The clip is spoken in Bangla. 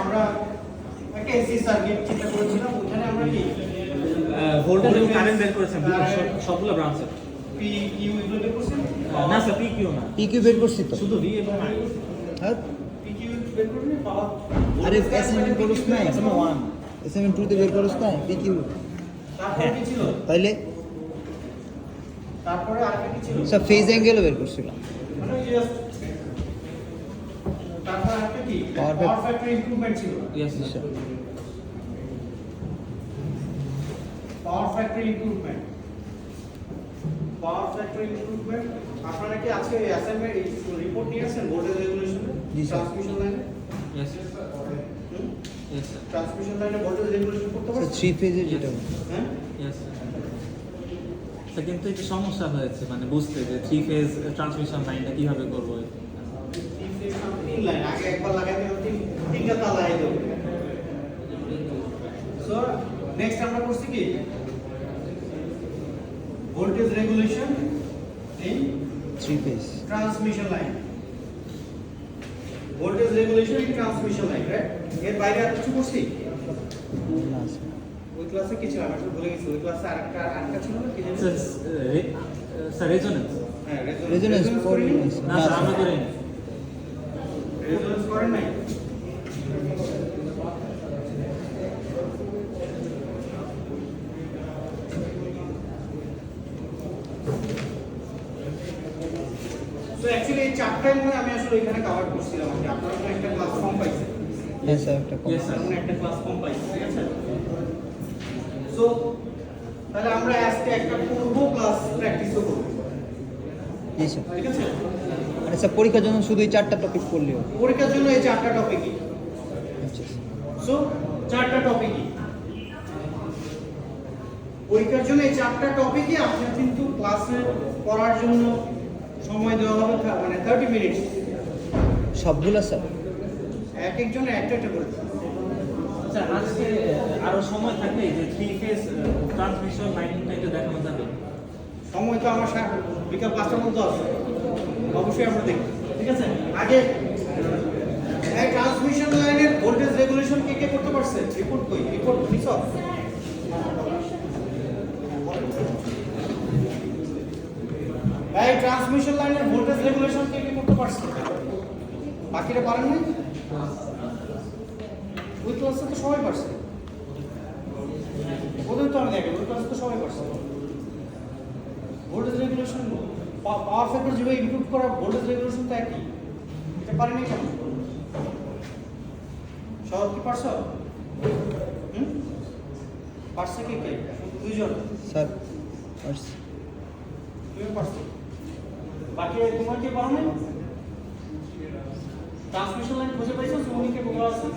আমরা একটা এসি সার্কিট চিন্তা করেছিলাম, ওখানে আমরা কি ভোল্টেজ এবং কারেন্ট বের করেছেন সবগুলো ব্রাঞ্চে। পি কিউ এগুলো বের করছেন? না স্যার, পি কিউ না, পিকিউ বের করছি তো। শুধু ভি এবং আই। হ্যাঁ পি কিউ বের করবেন পাওয়ার। আরে এসএমএন করছ না, এখনো 1। এসএমএন 2 তে বের করছ না পিকিউ। তারপরে কি ছিল? তাইলে তারপরে আরেকটা কি ছিল? সব ফেজ অ্যাঙ্গেলও বের করছিলাম। মানে জাস্ট তারপর আরেকটা কি? Power পাওয়ার ফ্যাক্টর ইমপ্রুভমেন্ট ছিল। ইয়েস আচ্ছা sir. Power factor improvement. Power factor improvement আপনারা কি আজকে অ্যাসাইনমেন্ট রিপোর্ট নিয়েছেন ভোল্টেজ রেগুলেশনে? জি স্যার। ট্রান্সমিশন লাইনে? Yes yes sir. ট্রান্সমিশন লাইনে ভোল্টেজ রেগুলেশন করতে স্যার পারছেন? 3 ফেজের যেটা হ্যাঁ? ইয়েস স্যার, কিন্তু একটু সমস্যা হয়েছে মানে বুঝতে যে 3 ফেজ ট্রান্সমিশন লাইনটা কিভাবে করবো। তিন লাইন আগে একবার লাগাইতে হবে, তিনটা তার লাগাইতে হবে। সো নেক্সট আমরা করছি কি voltage regulation in 3 phase. Transmission line. Voltage regulation in transmission line, right? এর বাইরে আর কিছু করছি? না স্যার। ওই ক্লাসে কি ছিল আমি আসলে ভুলে গেছি। ওই ক্লাসে আরেকটা ছিল না কি জানি? Sir resonance. হ্যাঁ রেজোনেন্স করিনি। না স্যার, আমরা করিনি। রেজোনেন্স করেন নাই? তো অ্যাকচুয়ালি এই চারটার মধ্যে আমি আসলে এখানে কভার করছিলাম আর কি। আপনারা কোনো একটা ক্লাস কম পাইছেন। হ্যাঁ স্যার একটা কম। Yes, sir. আপনারা একটা ক্লাস কম পাইছেন, ঠিক আছে? সো তাহলে আমরা আজকে একটা পূর্ব ক্লাস প্র্যাকটিসও করব, জি স্যার। ঠিক আছে? আরে স্যার পরীক্ষার জন্য শুধু এই 4টা টপিক পড়লেও। পরীক্ষার জন্য এই চারটা টপিকই। আচ্ছা স্যার। সো চারটা টপিকই পরীক্ষার জন্য, এই চারটা টপিকই আপনার কিন্তু ক্লাসে পড়ার জন্য সময় দেওয়া হবে মানে 30 মিনিট। সবগুলা স্যার? এক একজনের একটা একটা করে। আচ্ছা, আজকে আরো সময় থাকলে যে 3 ফেজ ট্রান্সমিশন লাইনটা একটু দেখানো যাবে। সময় তো আমার বিকাল 5টার মধ্যে আছে, অবশ্যই আমরা দেখব, ঠিক আছে? আগে এই ট্রান্সমিশন লাইনের ভোল্টেজ রেগুলেশন কে কে করতে পারছে? রিপোর্ট কই? রিপোর্ট নিছক এই ট্রান্সমিশন লাইনের ভোল্টেজ রেগুলেশন কে কে করতে পারছে? বাকিরা পারেন নাই? ওই ক্লাসে তো সবাই পারছে। ওদের তো আমি দেখি ওই ক্লাসে তো সবাই পারছে। ভোল্টেজ রেগুলেশন পাওয়ার ফ্যাক্টর যেভাবে ইমপ্রুভ করা, ভোল্টেজ রেগুলেশন তো একই। এটা পারেনি কেন? সব কি পারছো? পারছে কে কে? দুইজন। স্যার পারছি। তুমি পারছো? বাকি তোমার কে পারো না? ট্রান্সমিশন লাইন বুঝে পাইছো? তুমি কে বলা আছে?